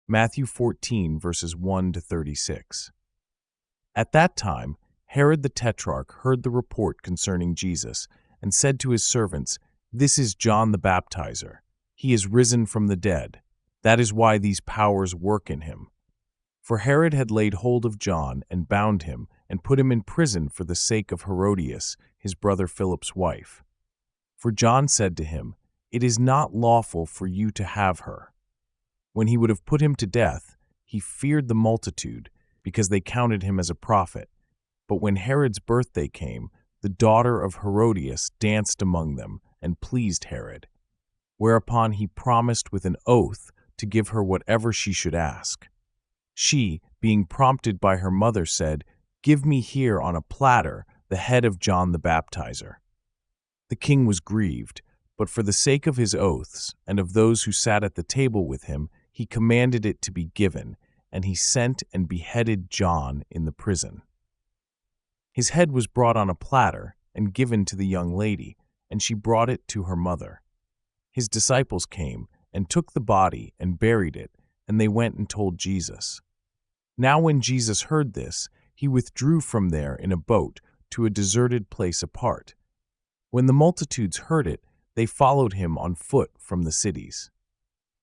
Matthew 14, verses 1 to 36. At that time, Herod the Tetrarch heard the report concerning Jesus and said to his servants, "This is John the Baptizer. He is risen from the dead. That is why these powers work in him." For Herod had laid hold of John and bound him and put him in prison for the sake of Herodias, his brother Philip's wife. For John said to him, "It is not lawful for you to have her." When he would have put him to death, he feared the multitude, because they counted him as a prophet. But when Herod's birthday came, the daughter of Herodias danced among them and pleased Herod. Whereupon he promised with an oath to give her whatever she should ask. She, being prompted by her mother, said, "Give me here on a platter the head of John the Baptizer." The king was grieved, but for the sake of his oaths and of those who sat at the table with him, he commanded it to be given, and he sent and beheaded John in the prison. His head was brought on a platter and given to the young lady, and she brought it to her mother. His disciples came and took the body and buried it, and they went and told Jesus. Now when Jesus heard this, he withdrew from there in a boat to a deserted place apart. When the multitudes heard it, they followed him on foot from the cities.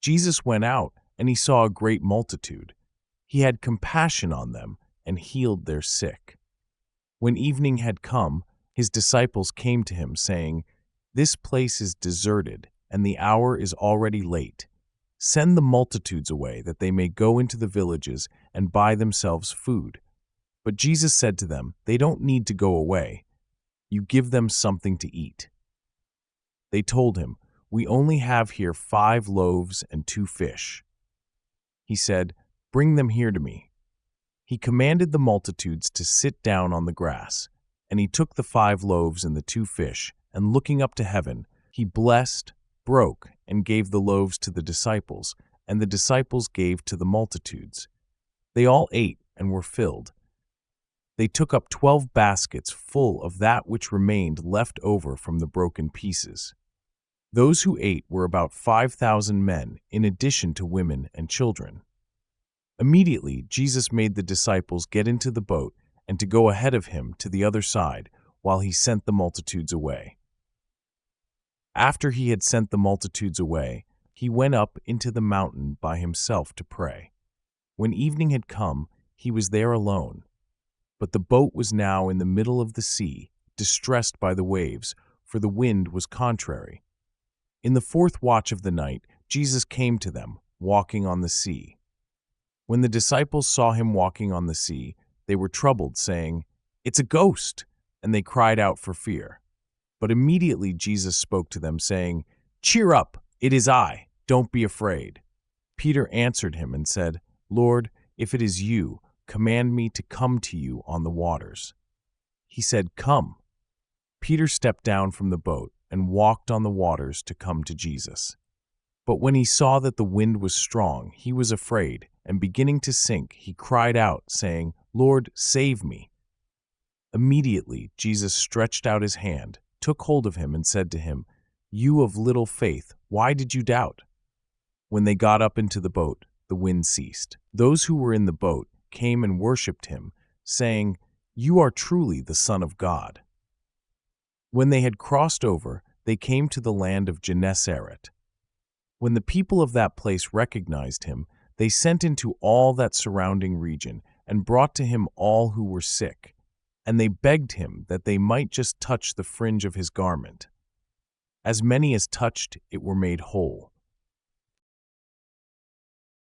Jesus went out, and he saw a great multitude. He had compassion on them and healed their sick. When evening had come, his disciples came to him, saying, "This place is deserted, and the hour is already late. Send the multitudes away, that they may go into the villages and buy themselves food." But Jesus said to them, "They don't need to go away. You give them something to eat." They told him, "We only have here 5 loaves and 2 fish." He said, "Bring them here to me." He commanded the multitudes to sit down on the grass, and he took the 5 loaves and the 2 fish, and looking up to heaven, he blessed, broke, and gave the loaves to the disciples, and the disciples gave to the multitudes. They all ate and were filled. They took up 12 baskets full of that which remained left over from the broken pieces. Those who ate were about 5,000 men, in addition to women and children. Immediately, Jesus made the disciples get into the boat and to go ahead of him to the other side, while he sent the multitudes away. After he had sent the multitudes away, he went up into the mountain by himself to pray. When evening had come, he was there alone. But the boat was now in the middle of the sea, distressed by the waves, for the wind was contrary. In the 4th watch of the night, Jesus came to them, walking on the sea. When the disciples saw him walking on the sea, they were troubled, saying, "It's a ghost!" and they cried out for fear. But immediately Jesus spoke to them, saying, "Cheer up, it is I, don't be afraid." Peter answered him and said, "Lord, if it is you, command me to come to you on the waters." He said, "Come." Peter stepped down from the boat and walked on the waters to come to Jesus. But when he saw that the wind was strong, he was afraid, and beginning to sink, he cried out, saying, "Lord, save me." Immediately Jesus stretched out his hand, took hold of him, and said to him, "You of little faith, why did you doubt?" When they got up into the boat, the wind ceased. Those who were in the boat came and worshipped him, saying, "You are truly the Son of God." When they had crossed over, they came to the land of Gennesaret. When the people of that place recognized him, they sent into all that surrounding region and brought to him all who were sick, and they begged him that they might just touch the fringe of his garment. As many as touched it were made whole.